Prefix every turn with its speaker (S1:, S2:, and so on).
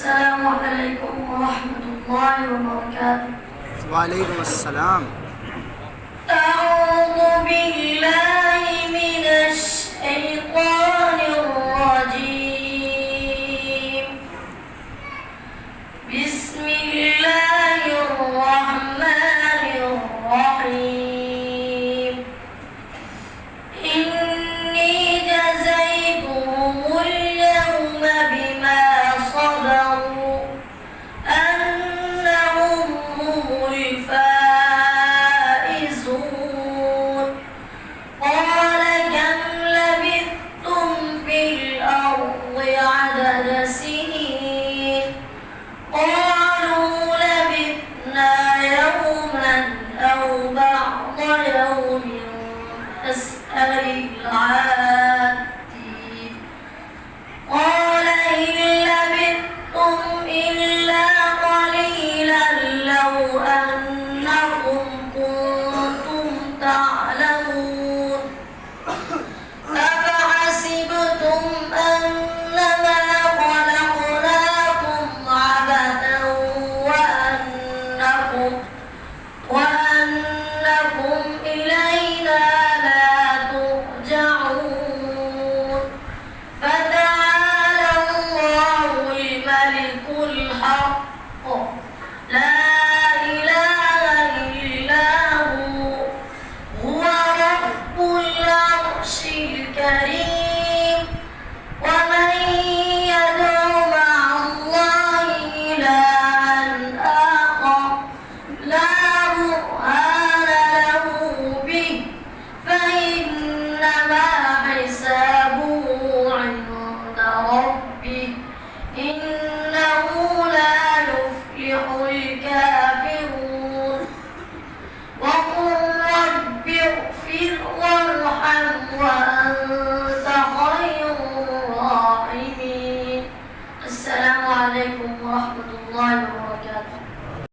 S1: السلام عليكم ورحمة الله وبركاته.
S2: وعليكم السلام.
S1: أعوذ بالله من الشيطان الرجيم. بسم الله الرحمن الرحيم. إني جزيتهم اليوم بما صبروا أنهم هم الفائزون. قال كم لبثتم في الأرض عدد سنين؟ قالوا لبثنا يوما أو بعض يوم فاسأل العادين. قال إن لبثتم إلا قليلا لو أنكم كنتم تعلمون. أفحسبتم أنما خلقناكم عبثا وأنكم إلينا لا ترجعون. فتعالى الله الملك الحق لا إله إلا هو رب العرش الكريم. ومن يدع مع الله إلها آخر لا برهان له به فإنما حسابه عند ربه إنه لا يفلح الكافرون. وقل رب اغفر وارحم